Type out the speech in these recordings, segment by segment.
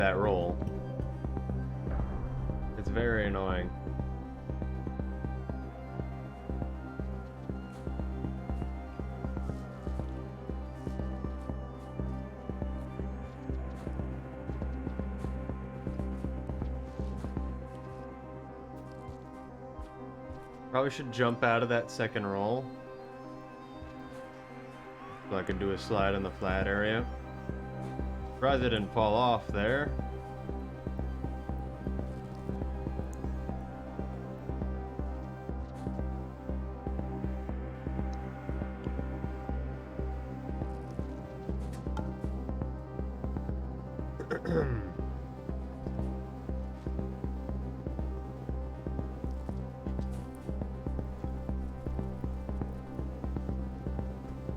that roll. It's very annoying. Probably should jump out of that second roll so I can do a slide in the flat area. Surprised I didn't fall off there.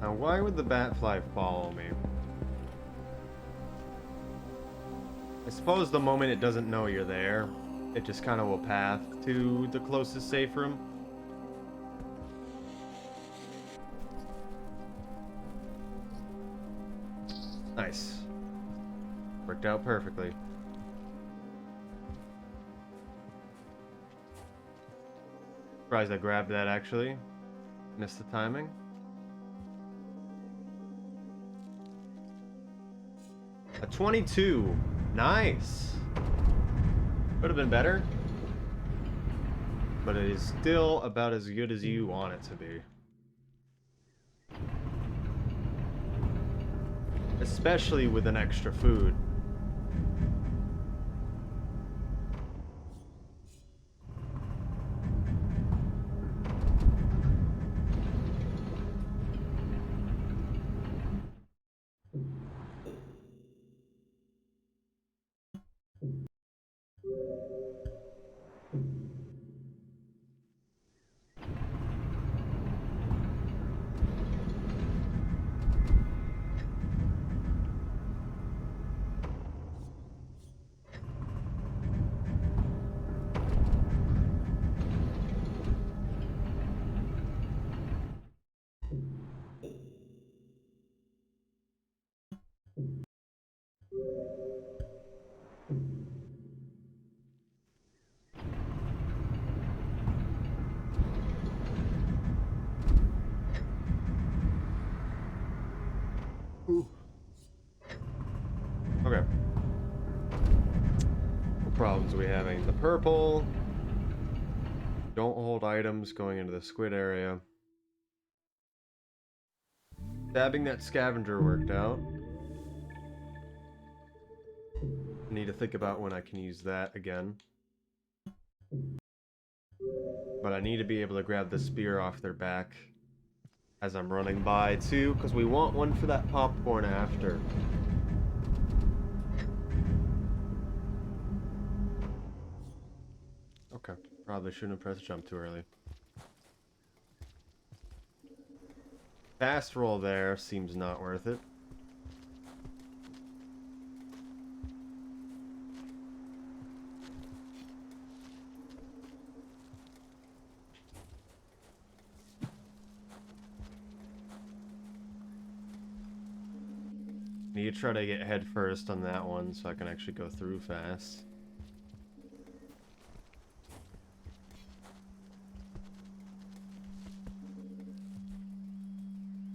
Now, why would the batfly follow me? I suppose the moment it doesn't know you're there, it just kind of will path to the closest safe room. Nice. Worked out perfectly. Surprised I grabbed that actually. Missed the timing. A 22. Nice. Could have been better. But it is still about as good as you want it to be. Especially with an extra food. Ooh. Okay. What problems are we having? The purple. Don't hold items going into the squid area. Stabbing that scavenger worked out. I need to think about when I can use that again. But I need to be able to grab the spear off their back as I'm running by too, because we want one for that popcorn after. Okay, probably shouldn't have pressed jump too early. Fast roll there seems not worth it. Need to try to get head first on that one so I can actually go through fast.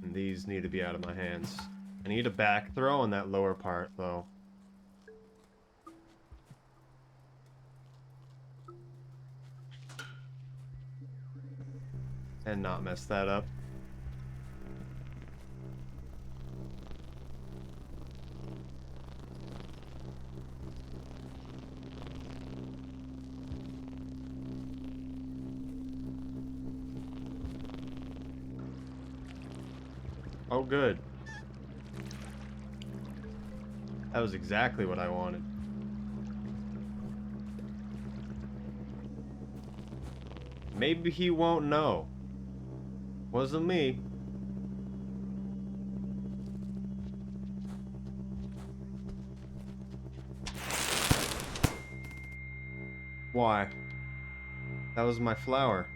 And these need to be out of my hands. I need a back throw on that lower part though. And not mess that up. Oh, good. That was exactly what I wanted. Maybe he won't know. Wasn't me. Why? That was my flower.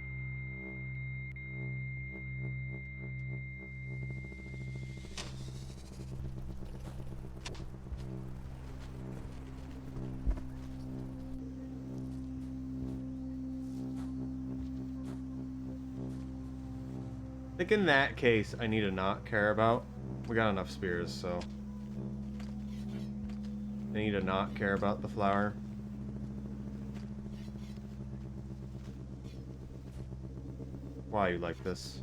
I think in that case, I need to not care about. We got enough spears, so I need to not care about the flower. Why you like this?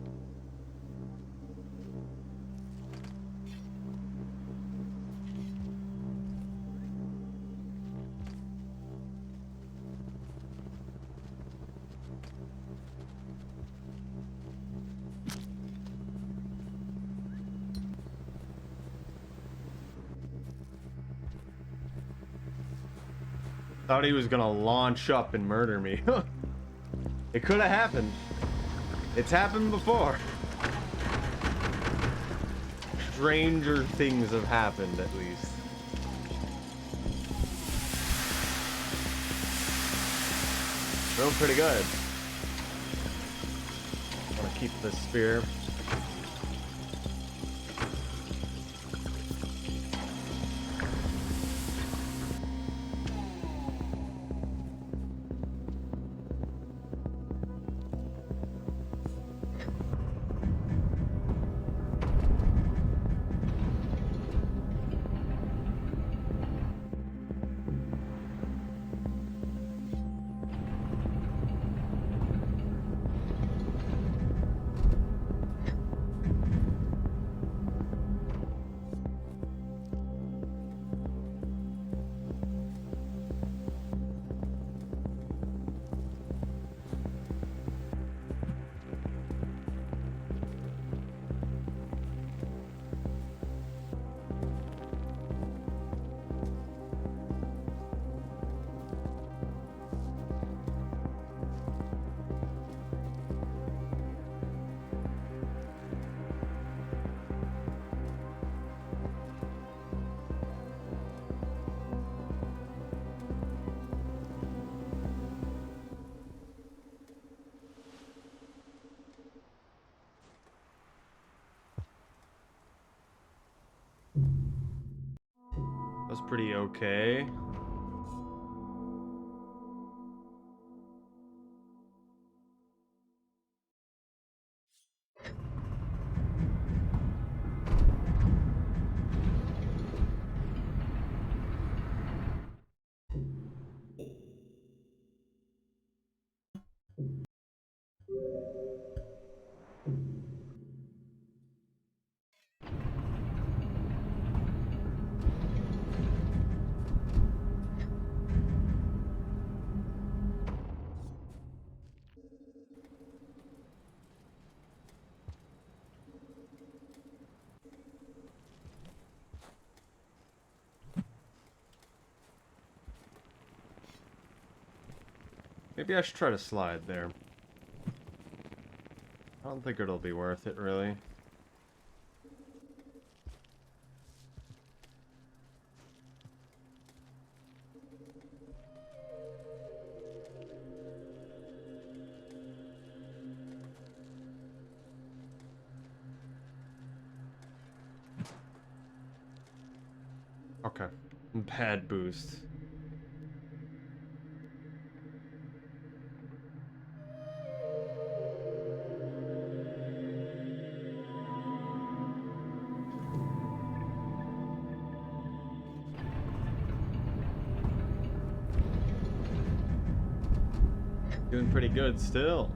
Thought he was gonna launch up and murder me. It could have happened. It's happened before. Stranger things have happened, at least. Doing pretty good. I want to keep this spear. That's pretty okay. Maybe I should try to slide there. I don't think it'll be worth it, really. Okay. Bad boost. Doing pretty good still.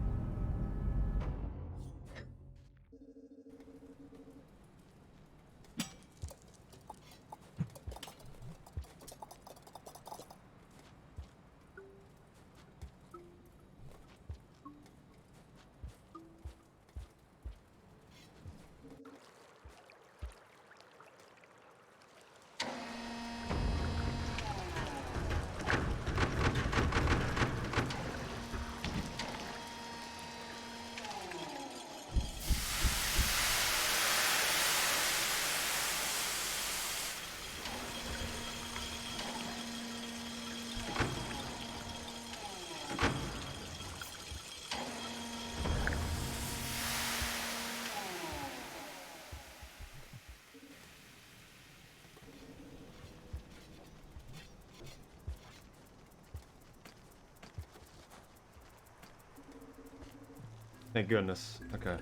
Thank goodness. Okay.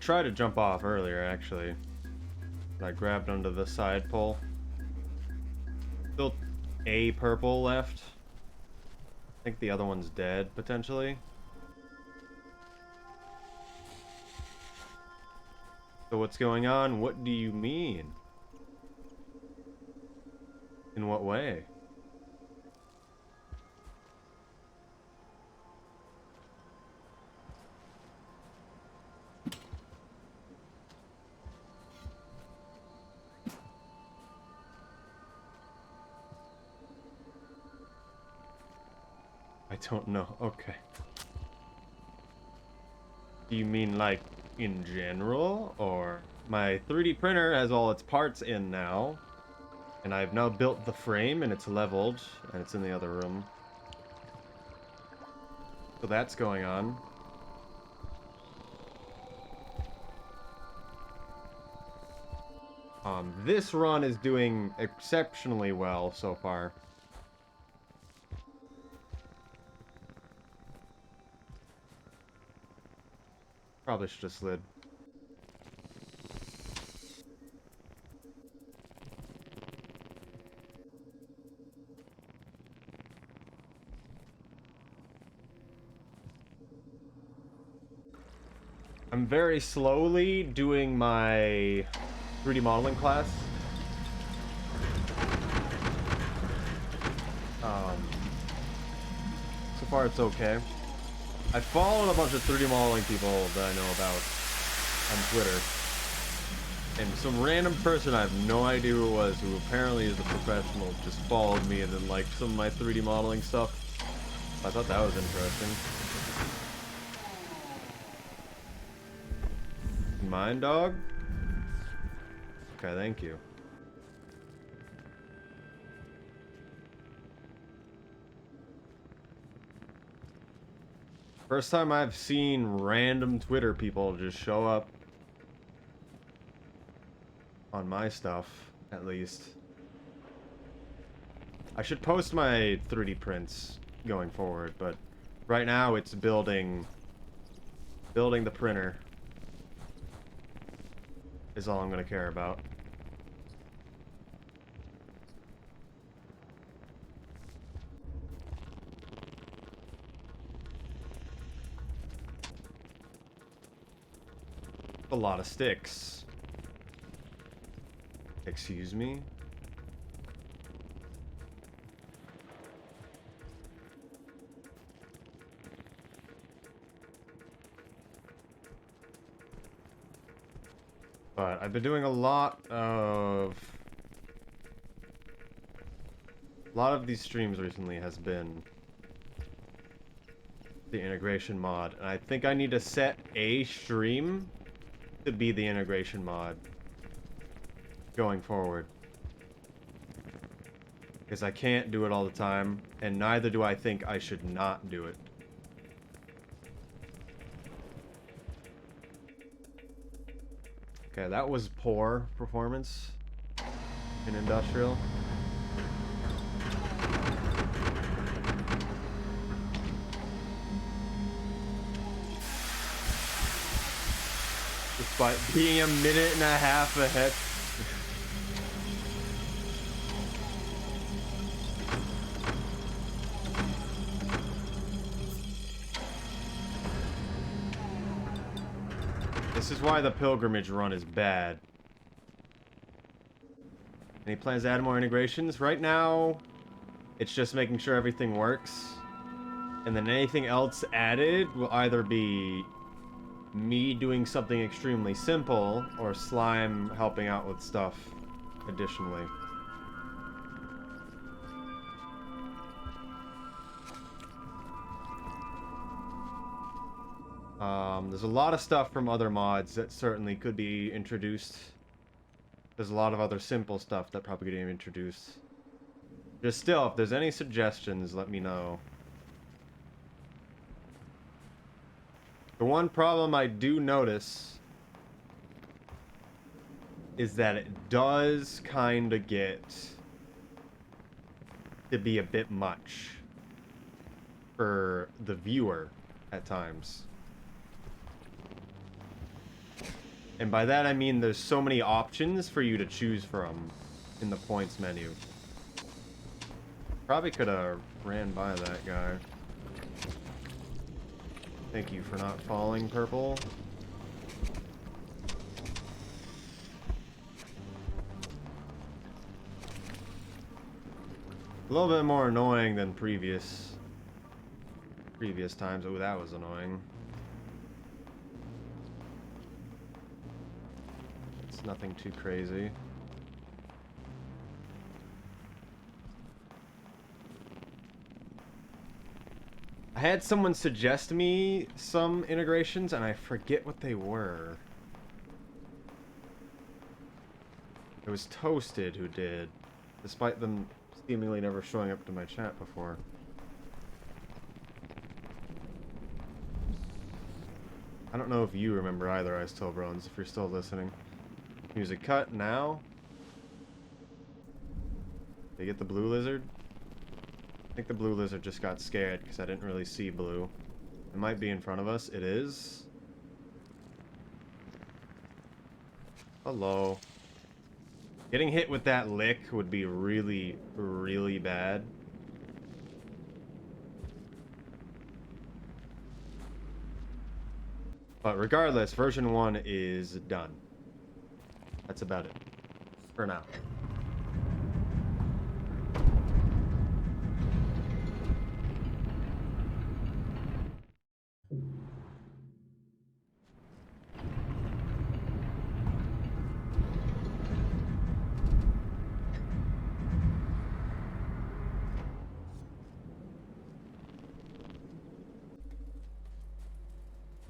tried to jump off earlier, actually. But I grabbed onto the side pole. Still a purple left. I think the other one's dead, potentially. So what's going on? What do you mean? In what way? I don't know. Okay. Do you mean like in general, or my 3D printer has all its parts in now, and I've now built the frame and it's leveled and it's in the other room. So that's going on. This run is doing exceptionally well so far. Probably should have slid. I'm very slowly doing my 3D modeling class. So far it's okay. I followed a bunch of 3D modeling people that I know about on Twitter. And some random person, I have no idea who it was, who apparently is a professional, just followed me and then liked some of my 3D modeling stuff. I thought that was interesting. Mine, dog? Okay, thank you. First time I've seen random Twitter people just show up on my stuff, at least. I should post my 3D prints going forward, but right now it's building the printer is all I'm gonna care about. A lot of sticks. Excuse me? But I've been doing a lot of these streams recently has been the integration mod, and I think I need to set a stream to be the integration mod going forward, because I can't do it all the time, and neither do I think I should not do it. Okay, that was poor performance in industrial. Despite being a minute and a half ahead. This is why the pilgrimage run is bad. Any plans to add more integrations? Right now, it's just making sure everything works. And then anything else added will either be me doing something extremely simple, or Slime helping out with stuff additionally. There's a lot of stuff from other mods that certainly could be introduced. There's a lot of other simple stuff that probably could be introduced. Just still, if there's any suggestions, let me know. The one problem I do notice is that it does kind of get to be a bit much for the viewer at times. And by that I mean there's so many options for you to choose from in the points menu. Probably could have ran by that guy. Thank you for not falling, purple. A little bit more annoying than previous times. Oh, that was annoying. It's nothing too crazy. I had someone suggest me some integrations, and I forget what they were. It was Toasted who did, despite them seemingly never showing up to my chat before. I don't know if you remember either, Ice Tobrones, if you're still listening. Music cut now. Did you get the blue lizard? I think the blue lizard just got scared because I didn't really see blue. It might be in front of us. It is. Hello. Getting hit with that lick would be really, really bad. But regardless, version 1 is done. That's about it. For now.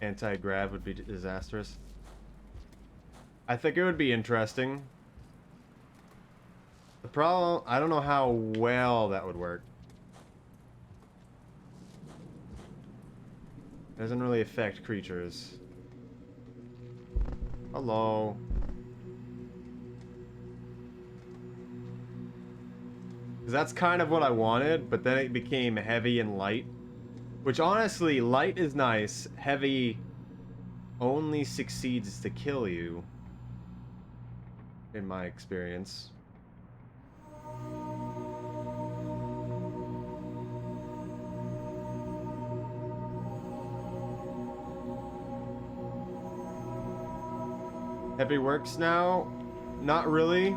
Anti-grav would be disastrous. I think it would be interesting. The problem, I don't know how well that would work. It doesn't really affect creatures. Hello. Because that's kind of what I wanted, but then it became heavy and light. Which honestly, light is nice. Heavy only succeeds to kill you. In my experience. Heavy works now? Not really.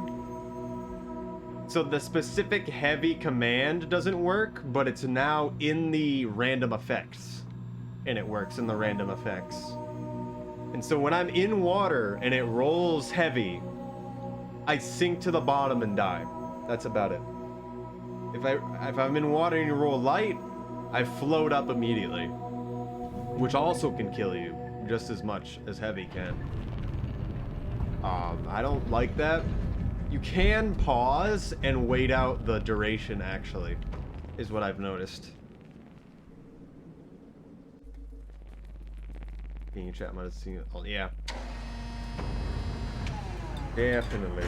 So the specific heavy command doesn't work, but it's now in the random effects. And it works in the random effects. And so when I'm in water and it rolls heavy, I sink to the bottom and die. That's about it. If I'm in water and you roll light, I float up immediately. Which also can kill you just as much as heavy can. I don't like that. You can pause and wait out the duration, actually, is what I've noticed. Being in chat might have seen it. Oh, yeah. Definitely.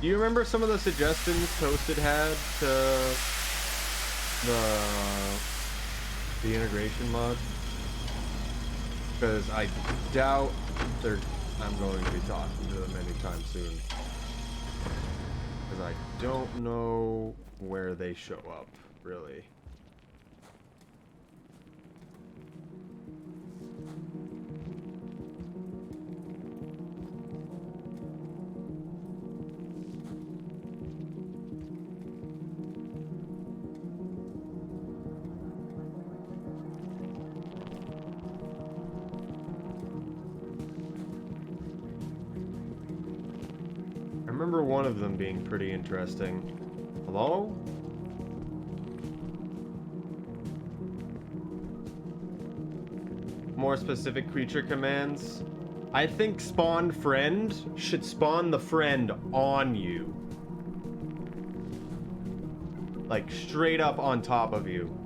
Do you remember some of the suggestions Toasted had to the integration mod? Because I doubt I'm going to be talking to them anytime soon. Because I don't know where they show up, really. I remember one of them being pretty interesting. Hello? More specific creature commands. I think spawn friend should spawn the friend on you. Like straight up on top of you.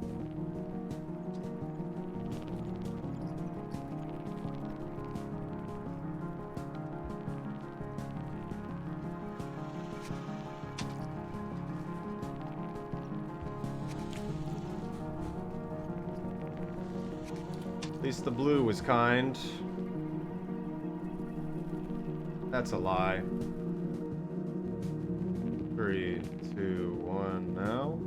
least the blue was kind. That's a lie. 3, 2, 1, now.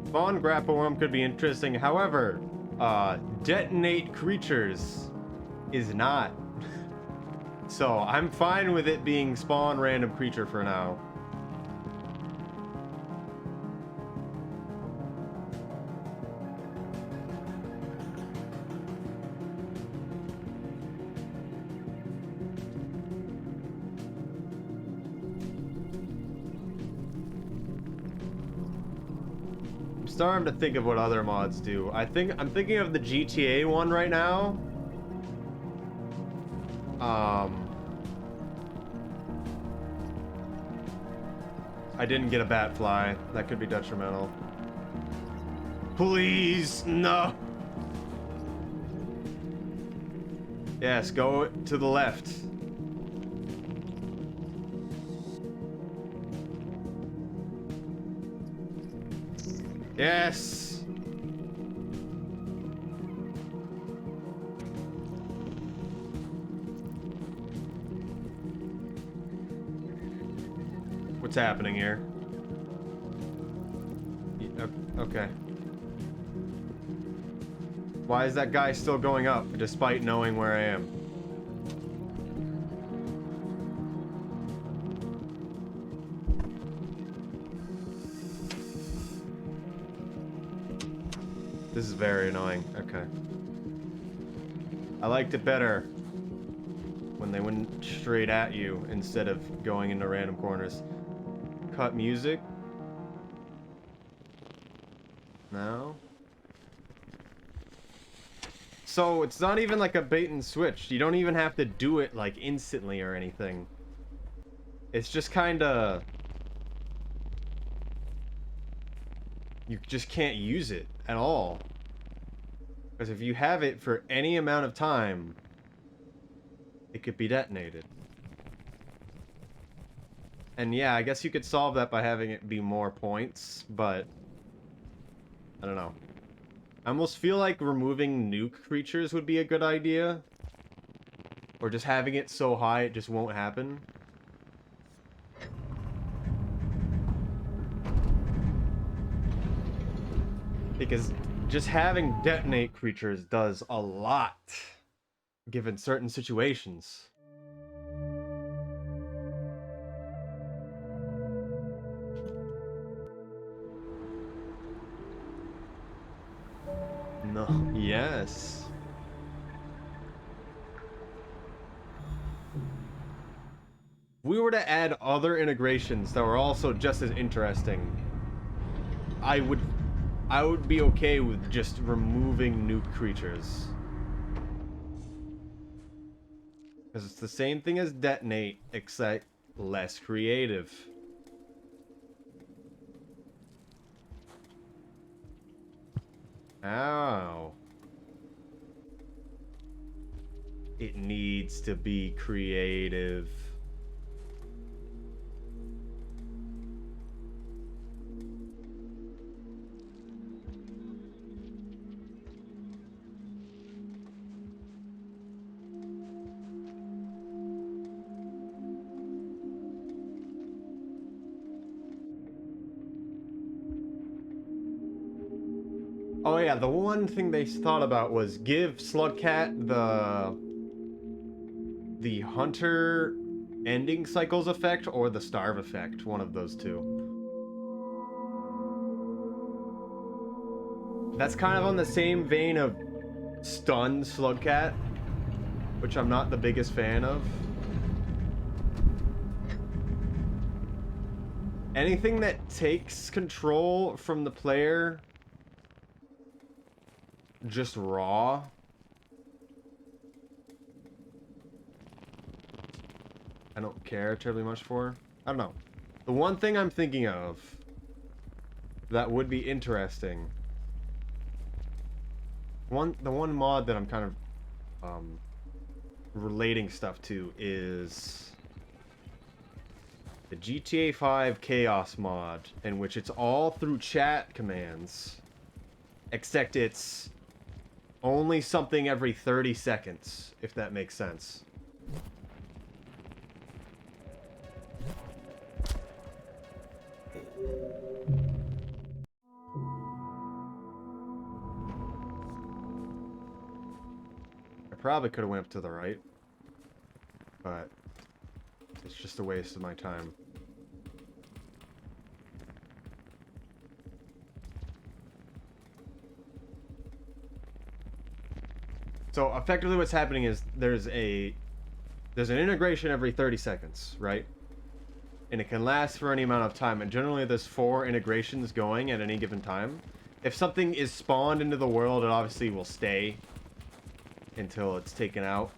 Spawn grapple worm could be interesting. However, detonate creatures is not. So I'm fine with it being spawn random creature for now. I'm starting to think of what other mods do. I'm thinking of the GTA one right now. I didn't get a bat fly. That could be detrimental. Please, no. Yes, go to the left. Yes. What's happening here? Okay. Why is that guy still going up despite knowing where I am? This is very annoying. Okay. I liked it better when they went straight at you instead of going into random corners. Cut music. No. So it's not even like a bait and switch. You don't even have to do it like instantly or anything. It's just kind of... You just can't use it at all. Because if you have it for any amount of time, it could be detonated. And yeah, I guess you could solve that by having it be more points, but... I don't know. I almost feel like removing nuke creatures would be a good idea. Or just having it so high it just won't happen. Because just having detonate creatures does a lot, given certain situations. No, yes. If we were to add other integrations that were also just as interesting, I would be okay with just removing nuke creatures. Because it's the same thing as detonate, except less creative. Ow. It needs to be creative. Oh yeah, the one thing they thought about was give Slugcat the Hunter ending cycles effect or the Starve effect, one of those two. That's kind of on the same vein of Stun Slugcat, which I'm not the biggest fan of. Anything that takes control from the player just raw. I don't care terribly much for. I don't know. The one thing I'm thinking of that would be interesting. The one mod that I'm kind of relating stuff to is The GTA 5 Chaos mod, in which it's all through chat commands, except it's only something every 30 seconds, if that makes sense. I probably could have went up to the right, but it's just a waste of my time. So effectively what's happening is there's an integration every 30 seconds, right? And it can last for any amount of time, and generally there's 4 integrations going at any given time. If something is spawned into the world, it obviously will stay until it's taken out.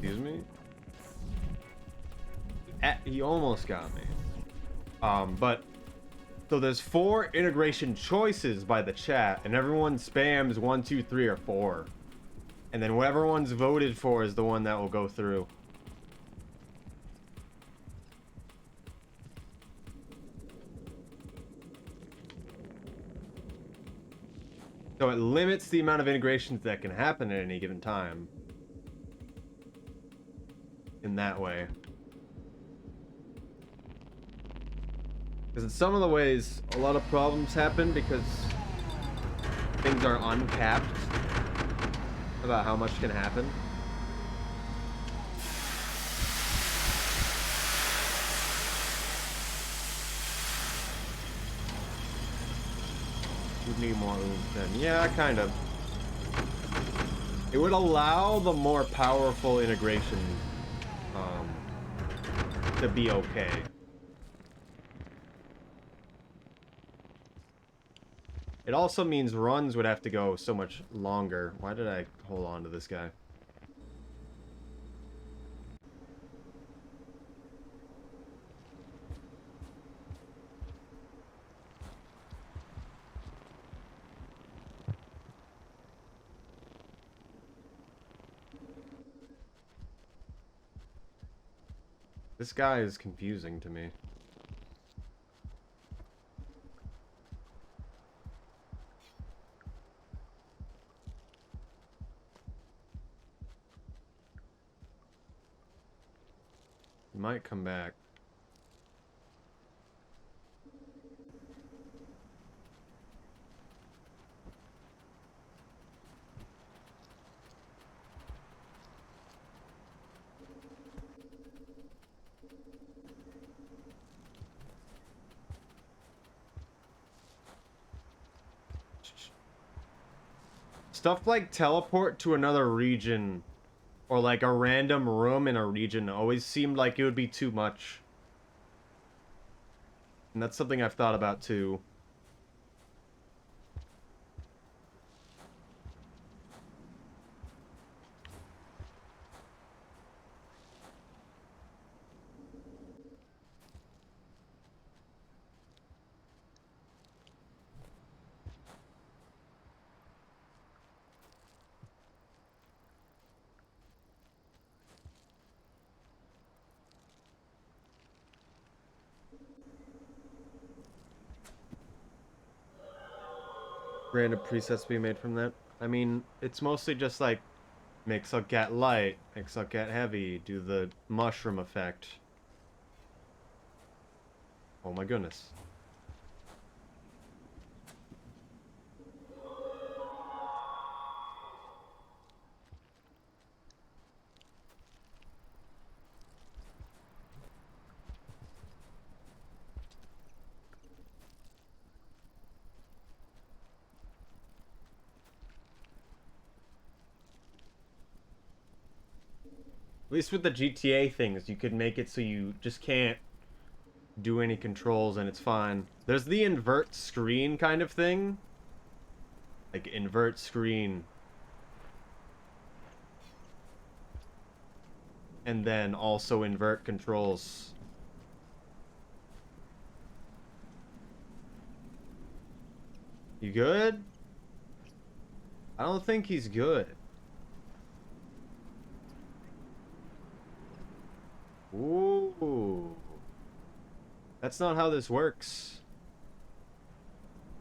Excuse me? He almost got me. But so there's 4 integration choices by the chat, and everyone spams 1, 2, 3, or 4. And then whatever one's voted for is the one that will go through. So it limits the amount of integrations that can happen at any given time. In that way. Because in some of the ways, a lot of problems happen because things are uncapped about how much can happen. Would need more oomph then. Yeah, kind of. It would allow the more powerful integration to be okay. It also means runs would have to go so much longer. Why did I hold on to this guy? This guy is confusing to me. He might come back. Stuff like teleport to another region or like a random room in a region always seemed like it would be too much. And that's something I've thought about too. Random presets be made from that. I mean, it's mostly just like make Suck get light, make Suck get heavy, do the mushroom effect. Oh my goodness. At least with the GTA things, you could make it so you just can't do any controls and it's fine. There's the invert screen kind of thing. Like invert screen. And then also invert controls. You good? I don't think he's good. Ooh. That's not how this works.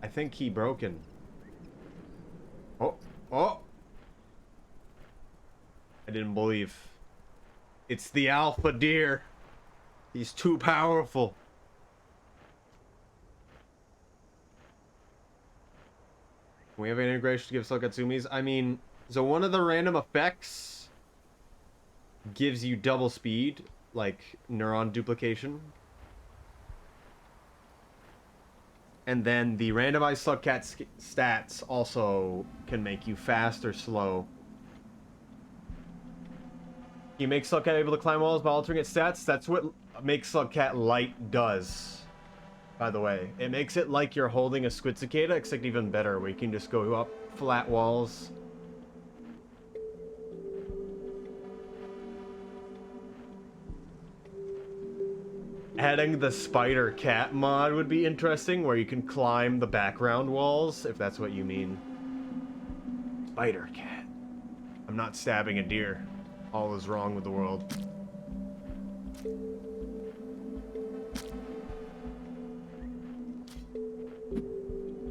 I think he broken. Oh, oh. I didn't believe. It's the alpha deer. He's too powerful. Can we have an integration to give Slokatsumis? I mean, so one of the random effects gives you double speed, like neuron duplication. And then the randomized Slugcat stats also can make you fast or slow. You make Slugcat able to climb walls by altering its stats. That's what makes Slugcat light does. By the way, it makes it like you're holding a Squid Cicada, except even better, where you can just go up flat walls. Adding the Spider Cat mod would be interesting, where you can climb the background walls, if that's what you mean. Spider Cat. I'm not stabbing a deer. All is wrong with the world.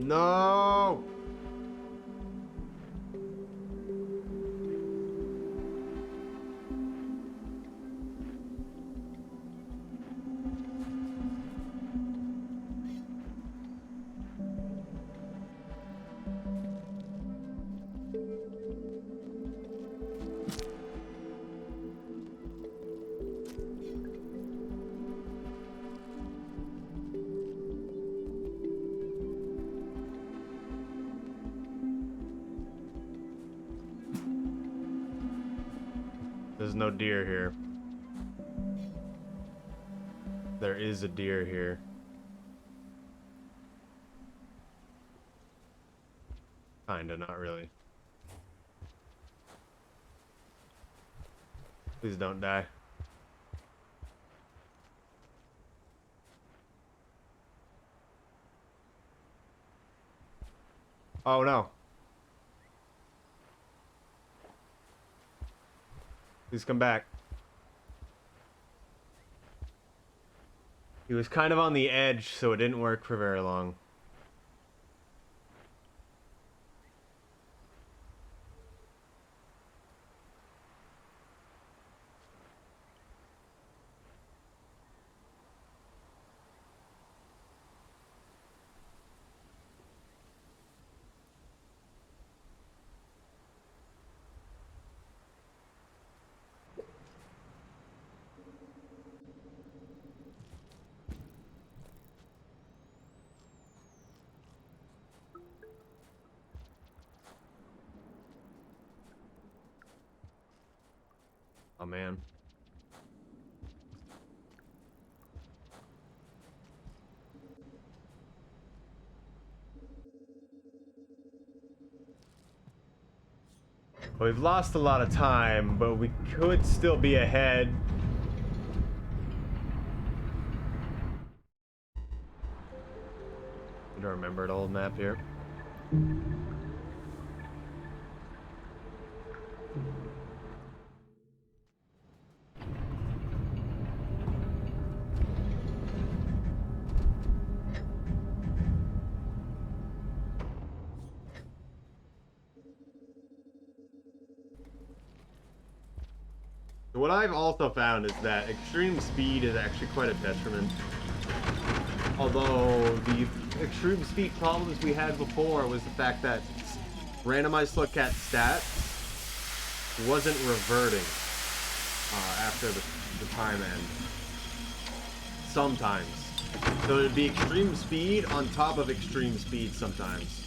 No! There's no deer here. There is a deer here. Kinda, not really. Please don't die. Oh no. Please come back. He was kind of on the edge, so it didn't work for very long. Oh man. We've lost a lot of time, but we could still be ahead. I don't remember an old map here. What I've also found is that extreme speed is actually quite a detriment. Although the extreme speed problems we had before was the fact that randomized Slugcat stats wasn't reverting after the time end. Sometimes. So it'd be extreme speed on top of extreme speed sometimes.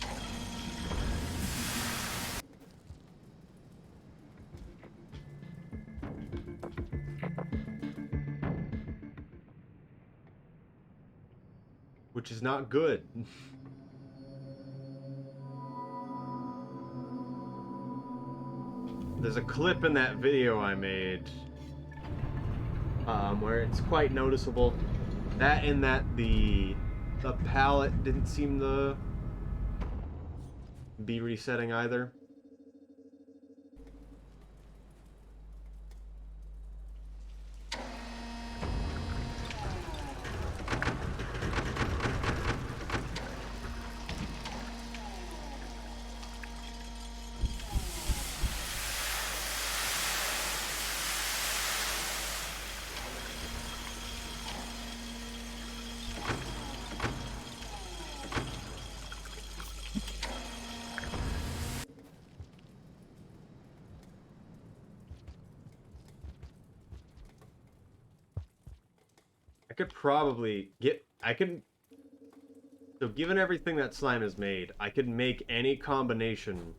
Which is not good. There's a clip in that video I made where it's quite noticeable. That in that the palette didn't seem to be resetting either. I could probably get... So given everything that slime has made, I could make any combination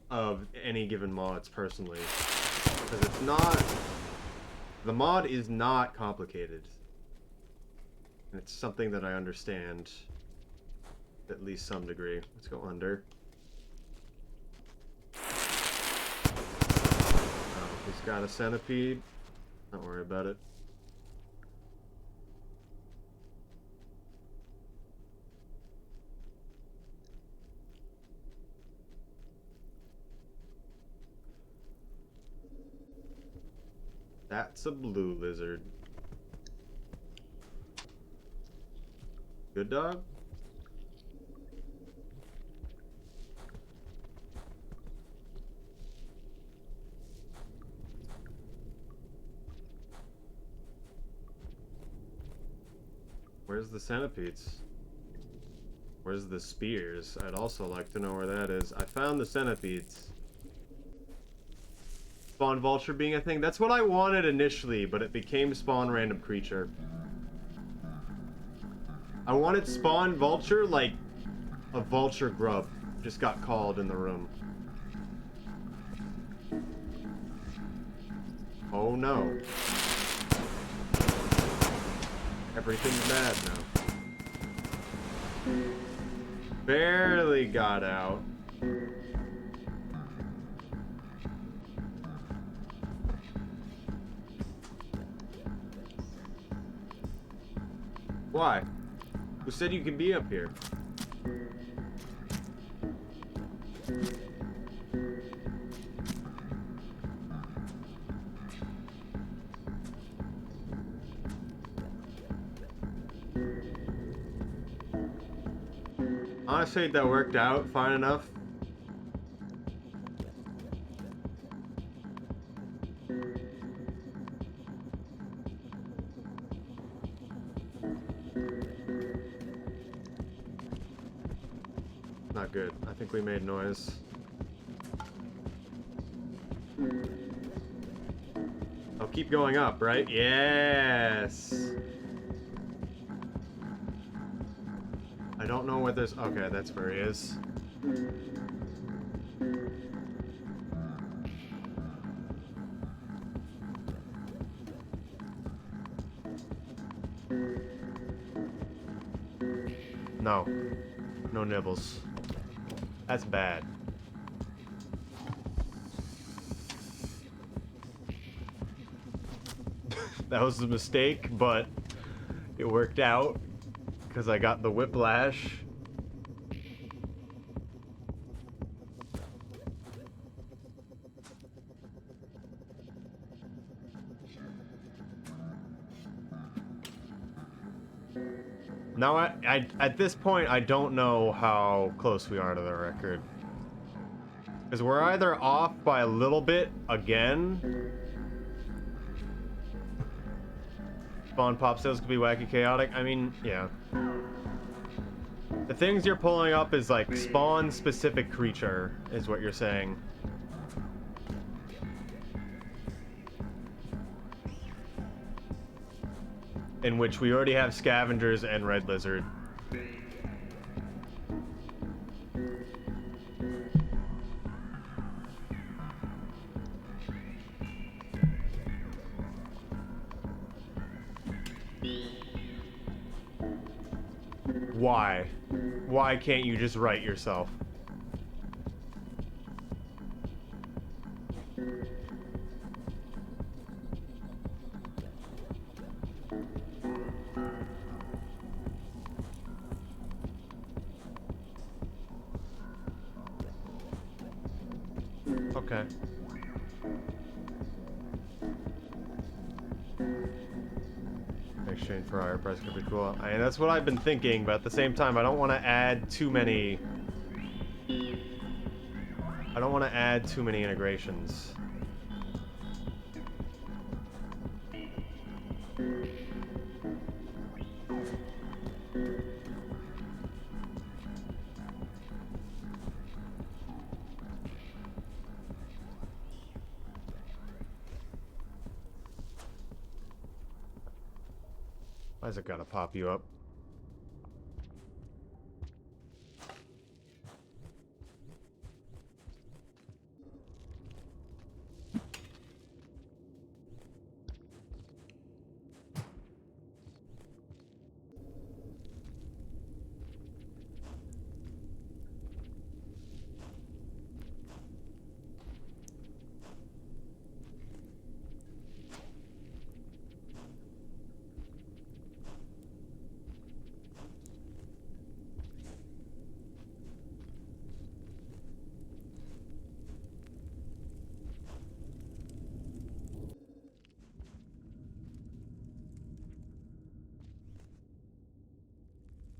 of any given mods, personally. Because it's not... The mod is not complicated. And it's something that I understand to at least some degree. Let's go under. Oh, he's got a centipede. Don't worry about it. That's a blue lizard. Good dog? Where's the centipedes? Where's the spears? I'd also like to know where that is. I found the centipedes. Spawn vulture being a thing. That's what I wanted initially, but it became spawn random creature. I wanted spawn vulture like a vulture grub. Just got called in the room. Oh no. Everything's bad now. Barely got out. Why? Who said you could be up here? Honestly, that worked out fine enough. Not good. I think we made noise. I'll keep going up, right? Yes! I don't know where there's... Okay, that's where he is. No. No nibbles. That's bad. That was a mistake, but it worked out because I got the whiplash. Now, at this point, I don't know how close we are to the record. Because we're either off by a little bit again. Spawn pop sales could be wacky chaotic. I mean, yeah. The things you're pulling up is like spawn specific creature, is what you're saying. In which we already have scavengers and red lizard. Why? Why can't you just write yourself? Okay. Exchange for higher price could be cool. I mean, that's what I've been thinking, but at the same time, I don't want to add too many... I don't want to add too many integrations. Why's it gotta pop you up?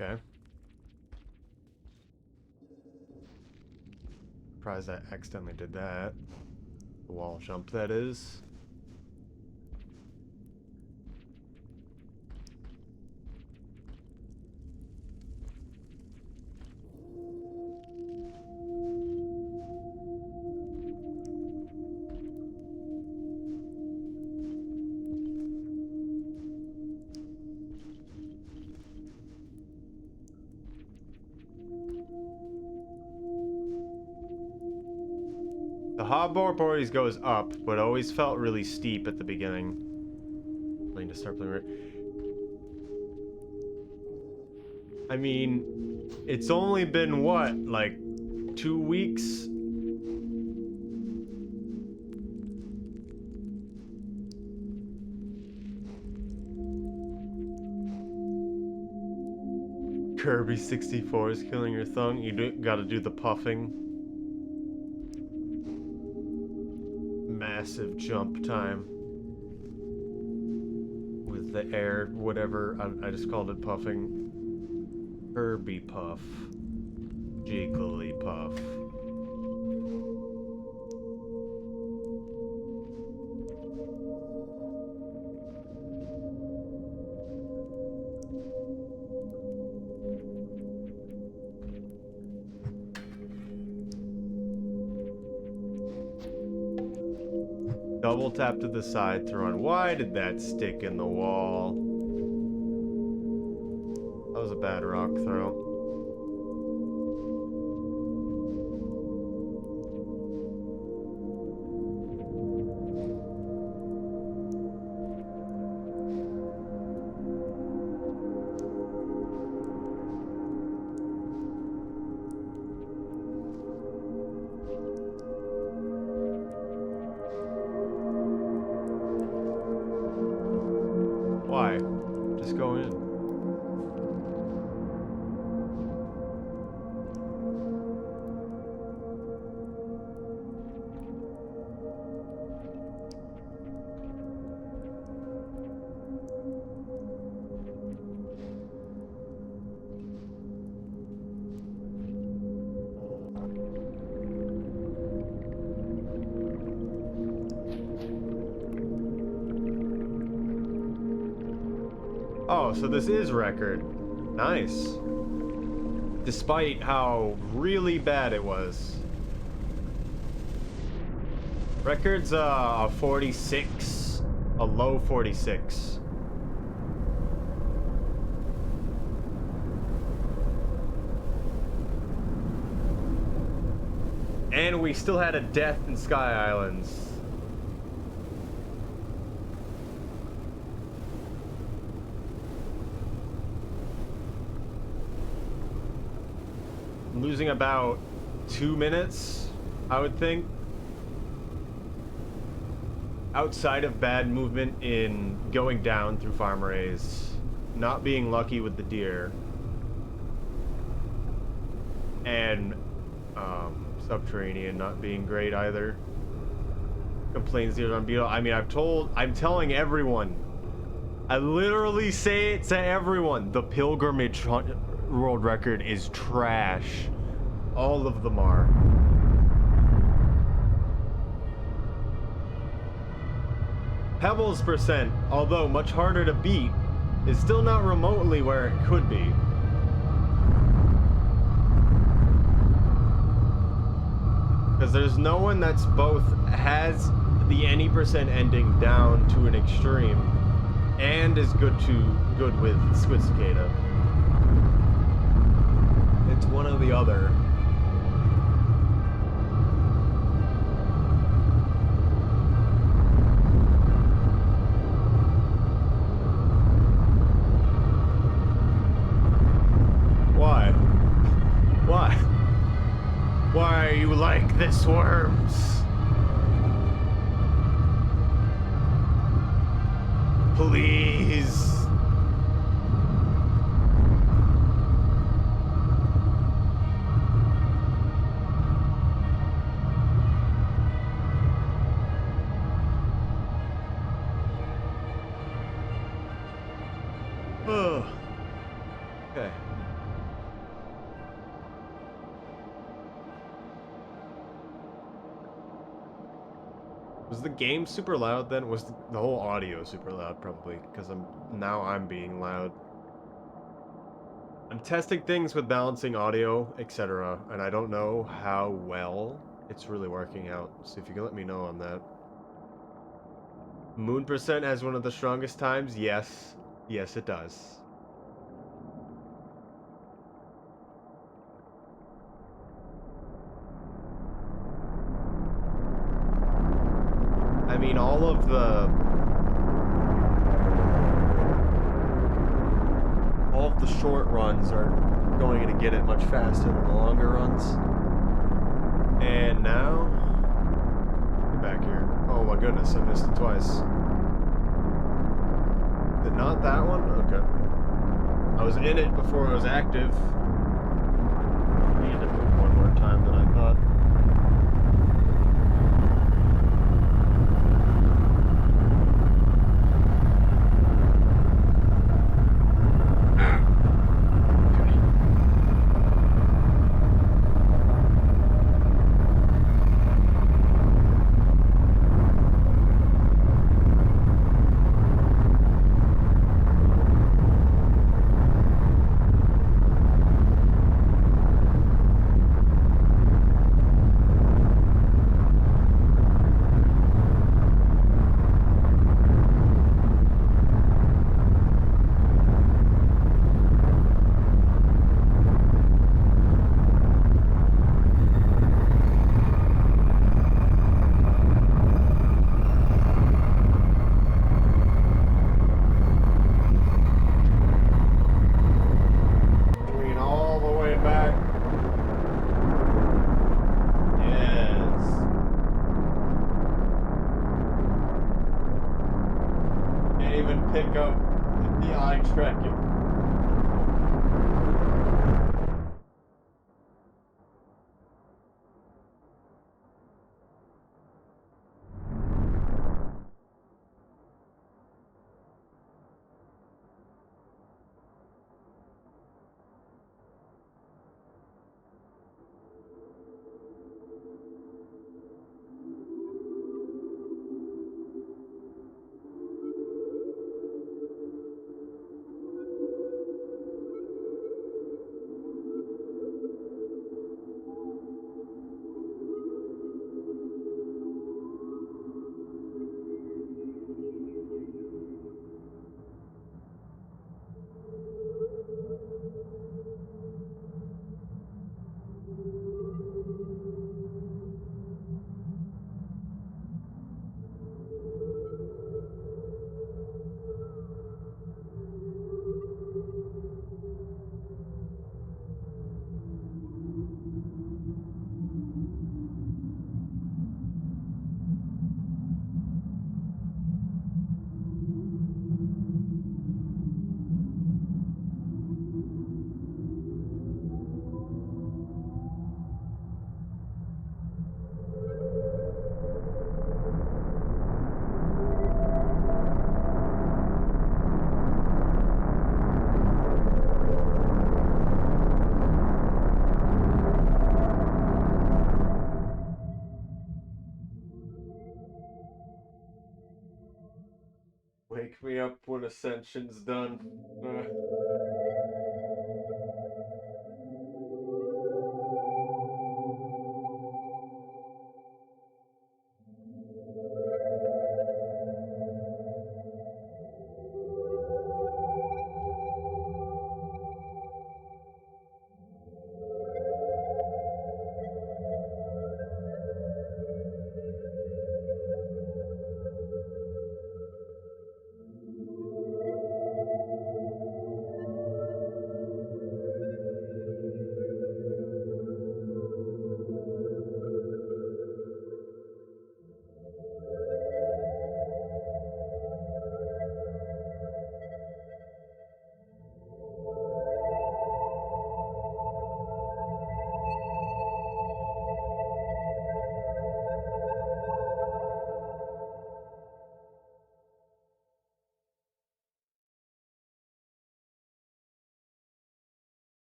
Okay. Surprised I accidentally did that. The wall jump, that is. The hoverboard always goes up, but always felt really steep at the beginning. I need to start playing right. I mean, it's only been what, like 2 weeks? Kirby 64 is killing your thumb. You gotta do the puffing. Massive jump time with the air, whatever. I just called it puffing. Kirby puff, jiggly puff. Double tap to the side to run. Why did that stick in the wall? That was a bad rock throw. Why? Just go in. Oh, so this is record. Nice. Despite how really bad it was. Record's a 46. A low 46. And we still had a death in Sky Islands. Losing about 2 minutes, I would think. Outside of bad movement in going down through farm arrays, not being lucky with the deer, and Subterranean not being great either. Complains Zero's on Beetle. I mean, I'm telling everyone. I literally say it to everyone. The Pilgrimage world record is trash. All of them are. Pebbles percent, although much harder to beat, is still not remotely where it could be. Because there's no one that's both has the any percent ending down to an extreme and is good with Squid Cicada. It's one or the other. Why? Why? Why are you like this, worms? Please. Oh. Okay. Was the game super loud then? Was the whole audio super loud probably? Because I'm being loud. I'm testing things with balancing audio, etc. And I don't know how well it's really working out. So if you can let me know on that. Moon percent has one of the strongest times? Yes. Yes, it does. I mean, all of the short runs are going to get it much faster than the longer runs. And now, get back here. Oh my goodness, I missed it twice. Is it not that one? Okay. I was in it before it was active. I need to move one more time than I thought. Pick up the eye tracking. up when Ascension's done.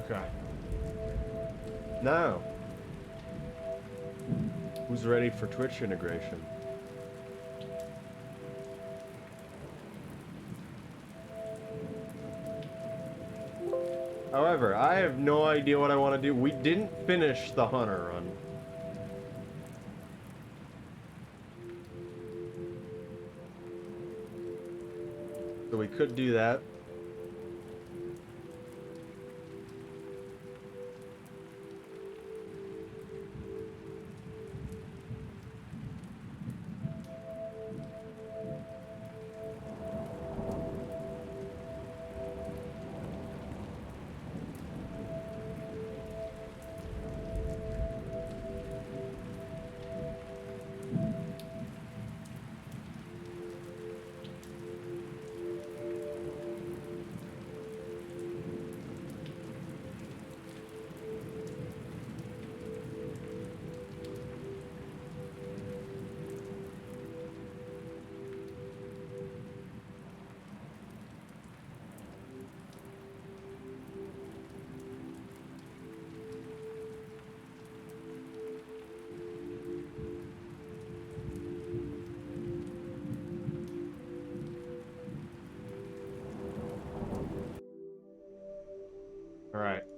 Okay. Now, who's ready for Twitch integration? However, I have no idea what I want to do. We didn't finish the Hunter run. So we could do that. All right.